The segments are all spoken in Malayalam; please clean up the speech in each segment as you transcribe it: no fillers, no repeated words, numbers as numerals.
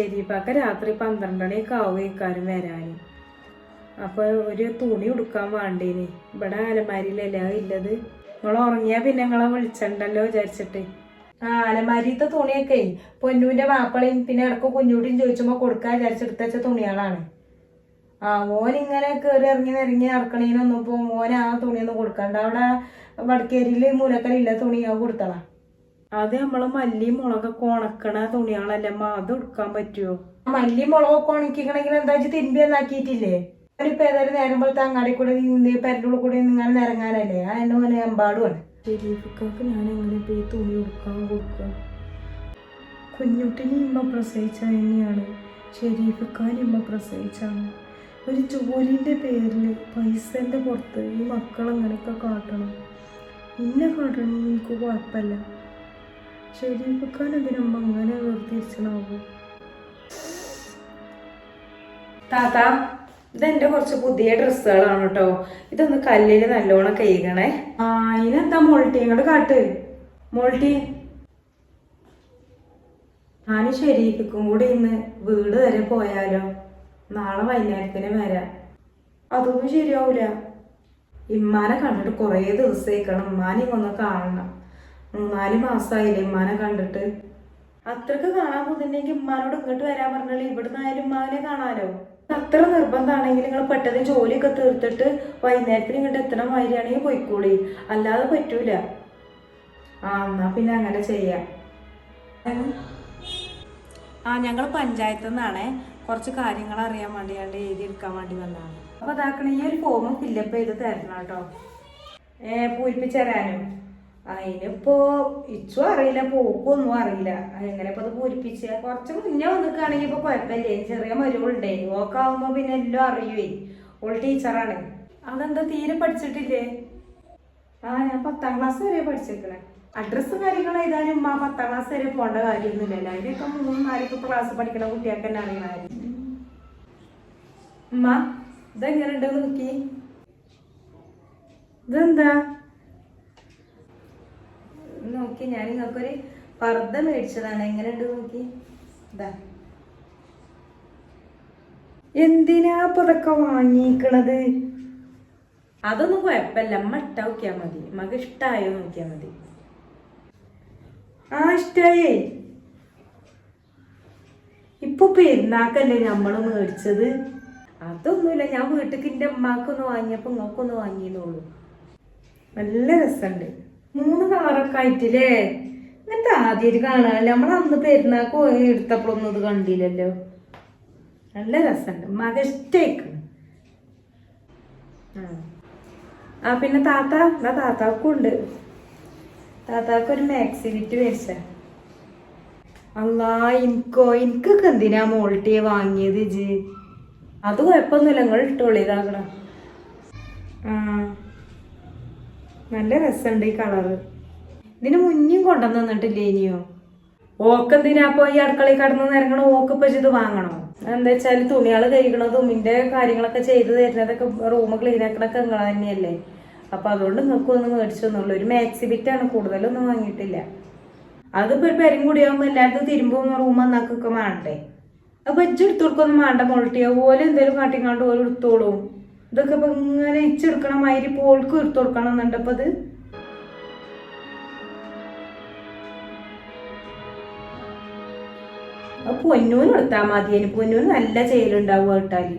ശരിപ്പാക്ക രാത്രി 12 മണിയൊക്കെ ആവുകയും വരാൻ. അപ്പൊ ഒരു തുണി ഉടുക്കാൻ വേണ്ടേന്. ഇവിടെ അലമാരിയിലല്ല ഇല്ലത്. നിങ്ങൾ ഉറങ്ങിയാ പിന്നെ നിങ്ങളെ വിളിച്ചണ്ടല്ലോ വിചാരിച്ചിട്ട്. അലമാരിത്തെ തുണിയൊക്കെ പൊന്നൂന്റെ മാപ്പിളയും പിന്നെ ഇടക്ക് കുഞ്ഞൂട്ടിയും ചോദിച്ചുമ്പോ കൊടുക്കാൻ വിചാരിച്ചെടുത്ത തുണികളാണ്. മോൻ ഇങ്ങനെ കയറി ഇറങ്ങി നടക്കണേനൊന്നും ഇപ്പൊ മോൻ ആ തുണിയൊന്നും കൊടുക്കണ്ട. അവിടെ വടക്കേരിയില് മൂലക്കലില്ല തുണി കൊടുത്തളാ. അത് നമ്മള് മല്ലിയും മുളകൊക്കെ ഉണക്കണ തുണികളല്ലമ്മ, അത് ഉടുക്കാൻ പറ്റുമോ? മല്ലിയും മുളകൊക്കെ ഉണക്കിക്കണമെങ്കിൽ എന്താ വെച്ചാൽ തിരുമ്പി എന്നാക്കിയിട്ടില്ലേ? അവനിപ്പോ ഏതായാലും നേരം പോലത്തെ അങ്ങാടി കൂടെ പെരട്ടുള്ള കൂടെ ഇങ്ങനെ നിറങ്ങാനല്ലേ? ആ എന്നെ പോലെ എമ്പാടുമാണ്. ഷെരീഫിക്കാക്ക് ഞാൻ എങ്ങനെ ഇപ്പൊ ഈ തുണി ഉടുക്കാൻ കൊടുക്കുക? കുഞ്ഞുട്ടിനെ ഇമ്മ പ്രസവിച്ച തന്നെയാണ്, ഷെരീഫിക്കാൻ ഇമ്മ പ്രസവിച്ചാണ്. ഒരു ജോലിന്റെ പേരില് പൈസന്റെ പുറത്ത് ഈ മക്കളെങ്ങനെയൊക്കെ കാട്ടണം. ഇന്നെ കാട്ടണം എനിക്ക് കുഴപ്പമില്ല. ഷെരീഫിക്കാൻ എന്തിനമ്മ അങ്ങനെ വേർതിരിച്ചണാവും? താത്ത, ഇതെന്റെ കുറച്ച് പുതിയ ഡ്രസ്സുകളാണ് കേട്ടോ. ഇതൊന്ന് കല്ലില് നല്ലോണം കഴുകണേ. ഇതിനെന്താ മോൾട്ടി ഇങ്ങോട്ട് കാട്ട്. മോൾട്ടി, ഞാന് ഷെരീഫിക്കും കൂടി ഇന്ന് വീട് വരെ പോയാലോ? നാളെ വൈകുന്നേരത്തിന് വരാം. അതൊന്നും ശരിയാവൂല. ഇമ്മാനെ കണ്ടിട്ട് കുറേ ദിവസമായിക്കണം. ഇമ്മാനെ ഒന്ന് കാണണം. 3-4 മാസമായില്ലേ ഇമ്മാനെ കണ്ടിട്ട്. അത്രക്ക് കാണാൻ പോകുന്നുണ്ടെങ്കിൽ ഇമ്മാനോട് ഇങ്ങോട്ട് വരാൻ പറഞ്ഞാൽ ഇവിടുന്ന് ആയാലും ഇമ്മാനെ കാണാലോ. അത്ര നിർബന്ധമാണെങ്കിൽ നിങ്ങൾ പെട്ടെന്ന് ജോലിയൊക്കെ തീർത്തിട്ട് വൈകുന്നേരത്തിന് ഇങ്ങോട്ട് എത്തണ മാതിരിയാണെങ്കിൽ പോയിക്കോളി. അല്ലാതെ പറ്റൂല. എന്നാ പിന്നെ അങ്ങനെ ചെയ്യാം. ഞങ്ങൾ പഞ്ചായത്തിൽ നിന്നാണേ കുറച്ച് കാര്യങ്ങൾ അറിയാൻ വേണ്ടിയാണ്ട് എഴുതിയെടുക്കാൻ വേണ്ടി വന്നതാണ്. അപ്പൊ അതാക്കണ ഈ ഒരു ഫോം ഫില്ലപ്പ് ചെയ്ത് തരണം കേട്ടോ. പൂരിപ്പിച്ച് തരാനും. അതിനിപ്പോ ഇച്ചും അറിയില്ല, പോക്കൊന്നും അറിയില്ല. എങ്ങനെ ഇപ്പൊ അത് പൂരിപ്പിച്ച കുറച്ച് മുന്നേ വന്നിക്കാണെങ്കിൽ ഇപ്പൊ കുഴപ്പമില്ലേ. ചെറിയ മരുവുണ്ടേ. ഓക്കാവുമ്പോ പിന്നെ എല്ലാം അറിയുവേ. ഓൾ ടീച്ചറാണ്. അതെന്താ തീരെ പഠിച്ചിട്ടില്ലേ? ഞാൻ 10ാം ക്ലാസ് വരെ പഠിച്ചിരിക്കണേ. അഡ്രസ്സും കാര്യങ്ങളും എഴുതാനും 10ാം ക്ലാസ് വരെ പോകേണ്ട കാര്യമൊന്നുമില്ലല്ലോ. അതിനൊക്കെ 3-4 ക്ലാസ് പഠിക്കണ കുട്ടിയൊക്കെ തന്നെ അറിയണമായിരുന്നു. ഉമ്മ, ഇതെങ്ങനെയുണ്ട് നോക്കി. ഇതെന്താ നോക്കി, ഞാൻ നിങ്ങൾക്കൊരു പർദ്ദ മേടിച്ചതാണ്. എങ്ങനെയുണ്ട് നോക്കി. ഇതാ, എന്തിനാ ഇതൊക്കെ വാങ്ങിക്കണത്? അതൊന്നും കുഴപ്പമില്ല. അമ്മ ഇട്ട നോക്കിയാ മതി. മക ഇഷ്ടായോ നോക്കിയാ മതി. ഇഷ്ടായേ. ഇപ്പൊ പെരുന്നാക്കല്ലേ നമ്മള് മേടിച്ചത്. അതൊന്നുമില്ല, ഞാൻ വീട്ടിക്ക് എന്റെ അമ്മക്കൊന്ന് വാങ്ങിയപ്പോ നിങ്ങൾക്കൊന്ന് വാങ്ങിയെന്നുള്ളൂ. നല്ല രസമുണ്ട്. 3 കളറൊക്കെ ആയിട്ടില്ലേ? ഇങ്ങനത്തെ ആദ്യമായിട്ട് കാണാനല്ലേ. നമ്മൾ അന്ന് പെരുന്നാക്ക് എടുത്തപ്പോഴൊന്നും ഇത് കണ്ടില്ലല്ലോ. നല്ല രസമുണ്ട്. മക ഇഷ്ടേക്ക്. പിന്നെ താത്താക്കും ഉണ്ട്. താത്താക്കൊരു മാക്സി വിറ്റ് മേടിച്ച. എനിക്കൊക്കെ എന്തിനാ മോൾട്ടിയെ വാങ്ങിയത് ഇജ്? അത് കുഴപ്പമൊന്നുമില്ല, നിങ്ങൾ ഇട്ടോളി. ഇതാകണം. നല്ല രസമുണ്ട് ഈ കളറ്. ഇതിന് മുന്നും കൊണ്ടുവന്ന് തന്നിട്ടില്ലേ ഇനിയോ? ഓക്കെന്തിനാ അപ്പൊ ഈ അടുക്കളയിൽ കടന്ന് നിരങ്ങണോ? ഓക്കിപ്പോ ഇത് വാങ്ങണോ? എന്താ വെച്ചാൽ തുണികൾ കഴിക്കണതും ഇതിന്റെ കാര്യങ്ങളൊക്കെ ചെയ്ത് തരുന്നതൊക്കെ റൂം ക്ലീൻ ആക്കണൊക്കെ നിങ്ങൾ തന്നെയല്ലേ. അപ്പൊ അതുകൊണ്ട് നിങ്ങൾക്ക് ഒന്ന് മേടിച്ചു തന്നുള്ളൂ. ഒരു മാക്സി ബിറ്റാണ്, കൂടുതലൊന്നും വാങ്ങിയിട്ടില്ല. അതിപ്പോ ഒരു പെരും കൂടിയാവുമ്പോ എല്ലായിടത്തും തിരുമ്പും റൂം നന്നാക്കൊക്കെ വേണ്ടേ. അപ്പൊ ഇജ്ജെടുത്തു കൊടുക്കൊന്നും വേണ്ട മോൾട്ടിയോ. ഓല് എന്തേലും കാട്ടിക്കാണ്ട് ഓല് എടുത്തോളും. ഇതൊക്കെ ഇപ്പൊ ഇങ്ങനെ ഇച്ചെടുക്കണ മാതിരി പോൾക്കും എടുത്തു കൊടുക്കണം എന്നുണ്ടപ്പോ ഇത്. പൊന്നൂന് എടുത്താൽ മതി. പൊന്നൂന് നല്ല ചെയ്യലുണ്ടാവും ഇട്ടാല്.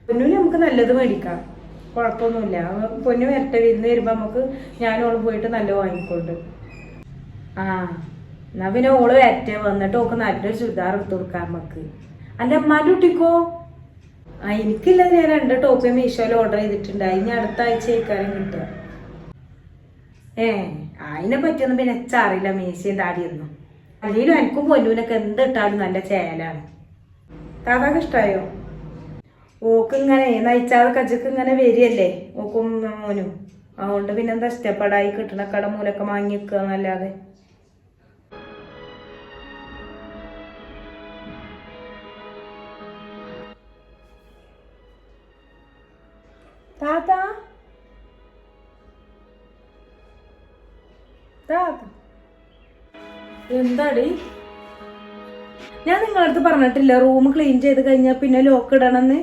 പൊന്നൂന് നമുക്ക് നല്ലത് മേടിക്കാം, കുഴപ്പമൊന്നുമില്ല. പൊന്നു വരട്ടെ, വിരുന്ന് വരുമ്പോ നമുക്ക് ഞാനോള് പോയിട്ട് നല്ല വാങ്ങിക്കൊണ്ട്. എന്നാ പിന്നെ ഓള് വരട്ടെ, വന്നിട്ട് ഓക്ക് നല്ലൊരു ചുരിദാർ എടുത്തു കൊടുക്കാം നമുക്ക്. അന്റെ അമ്മാൻ്റെ കുട്ടിക്കോ? എനിക്കില്ല, ഞാൻ 2 ടോപ്പ് മീഷോയിൽ ഓർഡർ ചെയ്തിട്ടുണ്ട്. അതിന് അടുത്ത ആഴ്ച ആയിക്കാരം കിട്ടുക. അതിനെ പറ്റിയൊന്നും പിന്നെ അറിയില്ല. മീശയും താടിയൊന്നും. അല്ലെങ്കിലും എനിക്കും പൊന്നൂനൊക്കെ എന്തിട്ടാലും നല്ല ചേലാണ്. താത്താക്ക് ഇഷ്ടായോ? ഓക്ക് ഇങ്ങനെ നയിച്ചാതെ കച്ചക്ക് ഇങ്ങനെ വരികയല്ലേ ഓക്കും മോനും. അതുകൊണ്ട് പിന്നെന്താ ഇഷ്ടപ്പെടായി കിട്ടണ കട മൂലൊക്കെ വാങ്ങി വെക്കുക എന്നല്ലാതെ. താത്ത താത്ത എന്താടി? ഞാൻ നിങ്ങളടുത്ത് പറഞ്ഞിട്ടില്ല റൂം ക്ലീൻ ചെയ്ത് കഴിഞ്ഞാൽ പിന്നെ ലോക്ക് ഇടണമെന്ന്.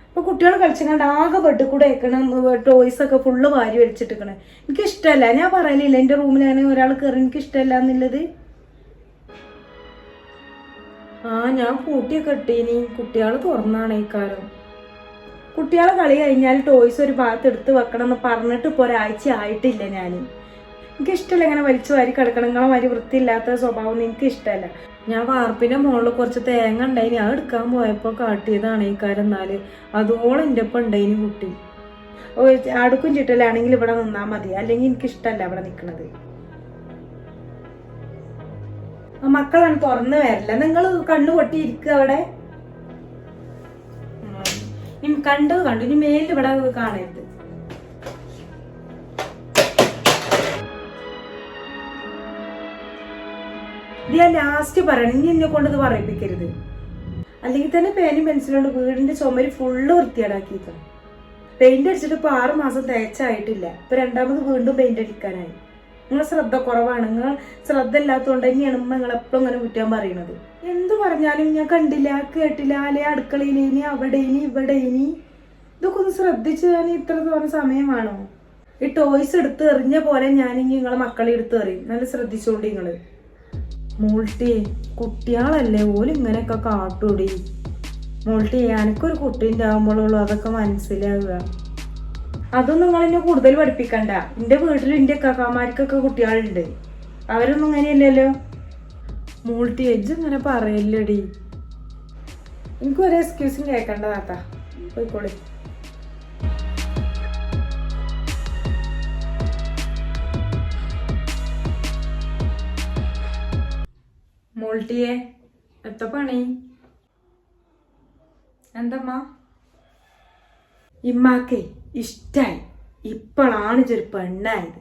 അപ്പൊ കുട്ടികൾ കളിച്ചങ്ങാണ്ട് ആകെ ബെഡ് കൂടെ വെക്കണം, ടോയ്സ് ഒക്കെ ഫുള്ള് വാരി വലിച്ചിട്ടിക്കണേ. എനിക്ക് ഇഷ്ടമല്ല, ഞാൻ പറയലില്ല എന്റെ റൂമിൽ അങ്ങനെ ഒരാൾ കയറി എനിക്ക് ഇഷ്ടമല്ല എന്നുള്ളത്. ഞാൻ പൂട്ടിയൊക്കെ ഇട്ടീനി, കുട്ടികൾ തുറന്നാണ് ഈ കാലം. കുട്ടികളെ കളി കഴിഞ്ഞാൽ ടോയ്സ് ഒരു ഭാഗത്ത് എടുത്ത് വെക്കണം എന്ന് പറഞ്ഞിട്ട് ഇപ്പോൾ ഒരാഴ്ച ആയിട്ടില്ല. എനിക്കിഷ്ടമല്ല ഇങ്ങനെ വലിച്ചു വാരി കിടക്കണം. നിങ്ങളെ മാതിരി വൃത്തിയില്ലാത്ത സ്വഭാവം എനിക്ക് ഇഷ്ടമല്ല. ഞാൻ വാർപ്പിന്റെ മുകളിൽ കുറച്ച് തേങ്ങ ഉണ്ടായിനി, അത് എടുക്കാൻ പോയപ്പോൾ കാട്ടിയതാണ് ഈ കാര്യം. എന്നാല് അതോളം എൻ്റെ ഒപ്പം ഉണ്ടായിനി കുട്ടി. അടുക്കും ചിട്ടലാണെങ്കിൽ ഇവിടെ നിന്നാൽ മതി, അല്ലെങ്കിൽ എനിക്കിഷ്ടമല്ല ഇവിടെ നിൽക്കുന്നത്. മക്കളാണ് തുറന്നു വരില്ല, നിങ്ങൾ കണ്ണു പൊട്ടി ഇരിക്കുക അവിടെ. കണ്ടു ഇനി മേലിൽ ഇവിടെ കാണരുത്. ഇത് ഞാൻ ലാസ്റ്റ് പറയണം, ഇനി എന്നെ കൊണ്ടത് പറയിപ്പിക്കരുത്. അല്ലെങ്കിൽ തന്നെ പേനും പെൻസിലുണ്ട് വീടിന്റെ ചുമര് ഫുള്ള് വൃത്തിയേടാക്കിയിരിക്കണം. പെയിന്റ് അടിച്ചിട്ട് ഇപ്പൊ 6 മാസം തേച്ചായിട്ടില്ല. ഇപ്പൊ രണ്ടാമത് വീണ്ടും പെയിന്റ് അടിക്കാനായി. നിങ്ങൾ ശ്രദ്ധ കുറവാണ്, നിങ്ങൾ ശ്രദ്ധ ഇല്ലാത്തതുകൊണ്ട് തന്നെയാണ് നിങ്ങൾ എപ്പോഴും ഇങ്ങനെ കുറ്റാൻ പറയണത്. എന്ത് പറഞ്ഞാലും ഞാൻ കണ്ടില്ല, കേട്ടില്ല, അല്ലെ അടുക്കളയിലേനി, അവിടെ ഇനി ഇവിടെ ഇനി. ഇതൊക്കെ ഒന്ന് ശ്രദ്ധിച്ച് ഞാൻ ഇത്ര തോന്നുന്ന സമയമാണോ? ഈ ടോയ്സ് എടുത്ത് എറിഞ്ഞ പോലെ ഞാനിനി നിങ്ങളെ മക്കളെ എടുത്ത് എറിയും. നല്ല ശ്രദ്ധിച്ചോണ്ട് നിങ്ങള്. മോൾട്ടി കുട്ടികളല്ലേ ഓല് ഇങ്ങനെയൊക്കെ കാട്ടൂടി. മോൾട്ടി എനിക്കൊരു കുട്ടി ഉണ്ടാകുമ്പോഴുള്ളൂ അതൊക്കെ മനസ്സിലാവുക. അതൊന്നും നിങ്ങൾ എന്നെ കൂടുതൽ പഠിപ്പിക്കണ്ട. എന്റെ വീട്ടിൽ എന്റെ കാക്കാമാർക്കൊക്കെ കുട്ടികളുണ്ട്, അവരൊന്നും ഇങ്ങനെയല്ലല്ലോ. മോൾട്ടി എജ്ജ് ഇങ്ങനെ പറയല്ലടി. എനിക്ക് ഒരു എക്സ്ക്യൂസും കേൾക്കണ്ട താത്ത, പോയിക്കോളി. മോൾട്ടിയെ എത്ത പണി? എന്തമ്മ? ഇമ്മാക്കേ ഇഷ്ടായി, ഇപ്പോഴാണ് ഇതൊരു പെണ്ണായത്.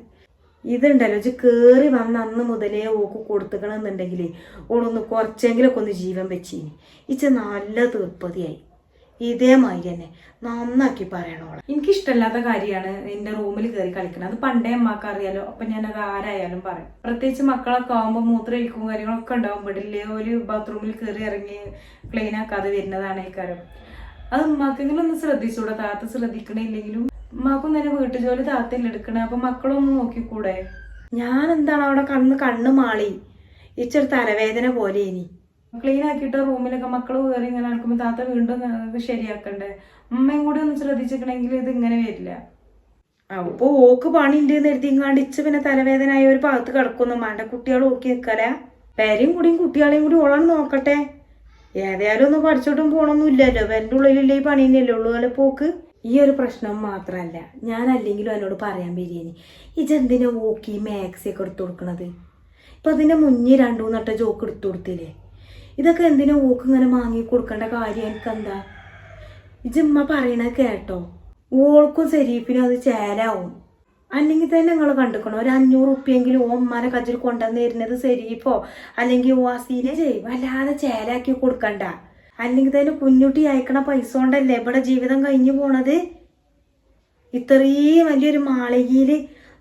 ഇതുണ്ടല്ലോ ഇജ്ജ് കേറി വന്ന അന്ന് മുതലേ ഓക്ക് കൊടുത്തുക്കണമെന്നുണ്ടെങ്കിൽ ഓളൊന്ന് കുറച്ചെങ്കിലൊക്കെ ഒന്ന് ജീവൻ വെച്ചീനി. ഇച്ച നല്ല തീർപ്പതിയായി. ഇതേമാതിരി തന്നെ നന്നാക്കി പറയണോളെ. എനിക്കിഷ്ടമല്ലാത്ത കാര്യമാണ് എന്റെ റൂമിൽ കയറി കളിക്കണം. അത് പണ്ടേ അമ്മക്ക് അറിയാലോ, അപ്പൊ ഞാനത് ആരായാലും പറയും. പ്രത്യേകിച്ച് മക്കളൊക്കെ ആകുമ്പോൾ മൂത്രമൊഴിക്കും കാര്യങ്ങളൊക്കെ ഉണ്ടാവും. പെടില്ലേ ഒരു ബാത്റൂമിൽ കയറി ഇറങ്ങി ക്ലീൻ ആക്കാതെ വരുന്നതാണ് ഈ കാര്യം. അത് ഉമ്മാക്കെങ്കിലും ഒന്ന് ശ്രദ്ധിച്ചൂടെ? താത്ത ശ്രദ്ധിക്കണില്ലെങ്കിലും ഉമ്മാക്കും തന്നെ വീട്ടുജോലി താത്തയിൽ എടുക്കണേ. അപ്പൊ മക്കളൊന്നും നോക്കിക്കൂടെ? ഞാൻ എന്താണ് അവിടെ കണ്ണ് മാളി ഇച്ചൊരു തലവേദന പോലെ. ഇനി ക്ലീൻ ആക്കിയിട്ട് റൂമിലൊക്കെ മക്കൾ കയറി ഇങ്ങനെ നടക്കുമ്പോൾ താത്ത വീണ്ടും ശരിയാക്കണ്ടേ? ഉമ്മയും കൂടി ഒന്ന് ശ്രദ്ധിച്ചിട്ടുണ്ടെങ്കിൽ ഇത് ഇങ്ങനെ വരില്ല. അപ്പൊ ഓക്ക് പണിണ്ട് നിർത്തിങ്ങാണ്ട് ഇച്ച് പിന്നെ തലവേദന ആയ ഒരു ഭാഗത്ത് കിടക്കൊന്നും വേണ്ട. കുട്ടികൾ നോക്കി നിൽക്കല. പേരെയും കൂടിയും കുട്ടികളെയും കൂടി ഓളാണ് നോക്കട്ടെ. ഏതായാലും ഒന്നും പഠിച്ചോട്ടും പോണൊന്നും ഇല്ലല്ലോ. പേരൻ്റെ ഉള്ളിലുള്ള ഈ പണി തന്നെയല്ലേ ഉള്ളൂ. അല്ലെ പോക്ക്. ഈ ഒരു പ്രശ്നം മാത്രമല്ല, ഞാൻ അല്ലെങ്കിലും എന്നോട് പറയാൻ വരികയാണ്, ഇജെന്തിനാ ഓക്കി മാക്സി ഒക്കെ എടുത്തു കൊടുക്കണത്? ഇപ്പൊ അതിന്റെ മുന്നേ 2-3 നട്ട ജോക്ക് എടുത്തു കൊടുത്തില്ലേ? ഇതൊക്കെ എന്തിനാ ഓക്ക് ഇങ്ങനെ വാങ്ങി കൊടുക്കേണ്ട കാര്യം എനിക്കെന്താ? ഇജമ്മ പറയണത് കേട്ടോ, ഓൾക്കും ശരീഫിനും അത് ചേരാവും. അല്ലെങ്കിൽ തന്നെ നിങ്ങൾ കണ്ടുക്കണോ, ഒരു 500 ഉറുപ്പിയെങ്കിലും ഓമ്മാനെ കജ്ജിൽ കൊണ്ടുവന്ന് തരുന്നത് ശരീഫോ അല്ലെങ്കിൽ ഓസീനെ ചെയ്യും. വല്ലാതെ ചേലാക്കി കൊടുക്കണ്ട. അല്ലെങ്കിൽ തന്നെ കുഞ്ഞുട്ടി അയക്കണ പൈസ കൊണ്ടല്ലേ ഇവിടെ ജീവിതം കഴിഞ്ഞു പോണത്. ഇത്രയും വലിയൊരു മാളികയിൽ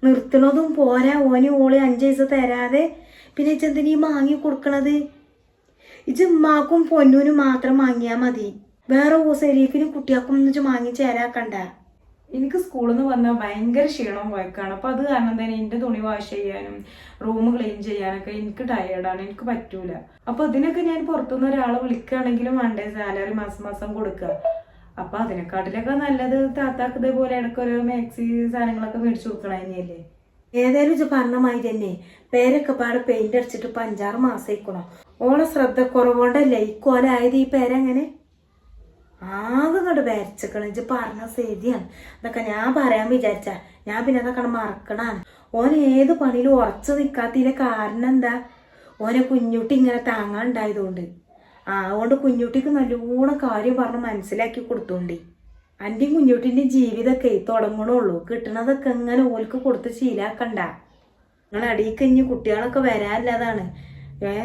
നിർത്തണതും പോരാ, ഓന് ഓളി 5 പൈസ തരാതെ പിന്നെ ഇച്ചെന്തിനീ വാങ്ങി കൊടുക്കണത്? ഇജ് ഉമ്മാക്കും പൊന്നൂനും മാത്രം വാങ്ങിയാൽ മതി. വേറെ ശരീഫിനും കുട്ടികൾക്കും ഒന്നും വാങ്ങി ചേരാക്കണ്ട. എനിക്ക് സ്കൂളിൽ നിന്ന് വന്നാൽ ഭയങ്കര ക്ഷീണവും വഴക്കാണ്. അപ്പൊ അത് കാരണം തന്നെ എന്റെ തുണി വാഷ് ചെയ്യാനും റൂം ക്ലീൻ ചെയ്യാനൊക്കെ എനിക്ക് ടയേർഡാണ്, എനിക്ക് പറ്റൂല. അപ്പൊ അതിനൊക്കെ ഞാൻ പുറത്തുനിന്ന് ഒരാളെ വിളിക്കുകയാണെങ്കിലും വേണ്ടേ സാലറി മാസം കൊടുക്കുക. അപ്പൊ അതിനെക്കാട്ടിലൊക്കെ നല്ലത് താത്താക്ക് ഇതേപോലെ ഇടയ്ക്കൊരു മാക്സി സാധനങ്ങളൊക്കെ മേടിച്ചു കൊടുക്കണ തന്നെയല്ലേ. ഏതായാലും ഇത് പറഞ്ഞ മാതിരി തന്നെ പേരൊക്കെ പാടെ പെയിന്റ് അടിച്ചിട്ട് ഇപ്പൊ 5-6 മാസം ആയിക്കണോ. ഓളെ ശ്രദ്ധ കുറവുകൊണ്ടല്ലേ ഇക്കോലായത് ഈ പേരെങ്ങനെ ആകെ കണ്ട് വരച്ചേക്കണം. ഇജ്ജ് പറഞ്ഞ ശരിയാണ്. അതൊക്കെ ഞാൻ പറയാൻ വിചാരിച്ച ഞാൻ പിന്നെ അതൊക്കെ മറക്കണാണ്. ഓൻ ഏത് പണിയിലും ഉറച്ചു നിൽക്കാത്തതിന്റെ കാരണം എന്താ? ഓനെ കുഞ്ഞുട്ടി ഇങ്ങനെ താങ്ങാണ്ടായതുകൊണ്ട്. അതുകൊണ്ട് കുഞ്ഞുട്ടിക്ക് നല്ലോണം കാര്യം പറഞ്ഞ് മനസ്സിലാക്കി കൊടുത്തോണ്ടി. അൻ്റെയും കുഞ്ഞുട്ടിൻ്റെയും ജീവിതമൊക്കെ തുടങ്ങണുള്ളൂ. കിട്ടണതൊക്കെ ഇങ്ങനെ ഓൽക്ക് കൊടുത്ത് ശീലാക്കണ്ട. നിങ്ങൾ അടിയിക്ക് ഇനി കുട്ടികളൊക്കെ വരാനില്ലതാണ്.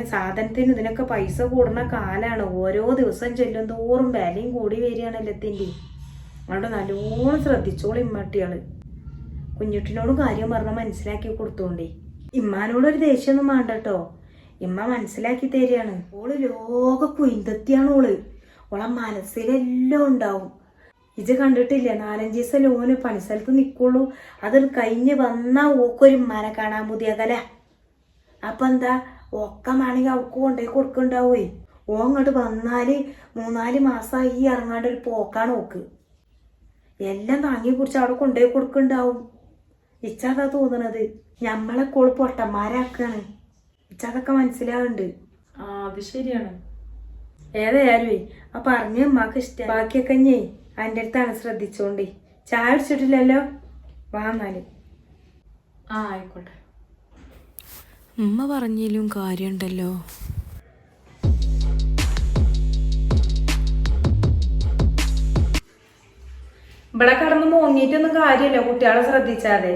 സാധനത്തിന് ഇതിനൊക്കെ പൈസ കൂടുന്ന കാലാണ്. ഓരോ ദിവസം ചെല്ലും തോറും വിലയും കൂടി വരികയാണ് എല്ലാത്തിൻ്റെ. അതുകൊണ്ട് നല്ലോണം ശ്രദ്ധിച്ചോളൂ ഇമ്മട്ടിയാള്. കുഞ്ഞുട്ടിനോടും കാര്യം പറഞ്ഞ് മനസ്സിലാക്കി കൊടുത്തോണ്ടേ. ഇമ്മാനോടൊരു ദേഷ്യമൊന്നും വേണ്ട കേട്ടോ. ഇമ്മ മനസ്സിലാക്കി തരികയാണ്. ഓള് ലോക കുയിന്തെത്തിയാണ് ഓള്. ഓളെ മനസ്സിലെല്ലാം ഉണ്ടാവും. ഇജ് കണ്ടിട്ടില്ല, 4-5 ദിവസം ലോന് പണിസ്ഥലത്ത് നിൽക്കുള്ളൂ. അത് കഴിഞ്ഞ് വന്നാ ഓക്കൊരു മന കാണാൻ പുതിയതല്ല. അപ്പൊ എന്താ ഒക്കമാണെങ്കിൽ അവൾക്ക് കൊണ്ടുപോയി കൊടുക്കണ്ടാവേ. ഓ അങ്ങോട്ട് വന്നാല് 3-4 മാസമായി ഇറങ്ങാണ്ട് ഒരു പോക്കാണ് ഓക്ക്. എല്ലാം താങ്ങി കുറിച്ച് അവിടെ കൊണ്ടുപോയി കൊടുക്കണ്ടാവും. ഇച്ചതാ തോന്നണത്. ഞമ്മളെ കോള് പൊട്ടന്മാരാക്കാണ്. ഇച്ചതൊക്കെ മനസ്സിലാവുന്നുണ്ട്. ആ അത് ശരിയാണ്. ഏതായാലുവേ ആ പറഞ്ഞ ഉമ്മാക്ക് ഇഷ്ടം. ബാക്കിയൊക്കെ ഞേ എൻ്റെ അടുത്താണ് ശ്രദ്ധിച്ചോണ്ടേ. ചായ അടിച്ചിട്ടില്ലല്ലോ, വാന്നാല്. ആ ആയിക്കോട്ടെ. ഉമ്മ പറഞ്ഞാലും കാര്യമുണ്ടല്ലോ. ഇവിടെ കടന്ന് മോങ്ങിയിട്ടൊന്നും കാര്യമില്ല കുട്ടികളെ ശ്രദ്ധിച്ചാതെ.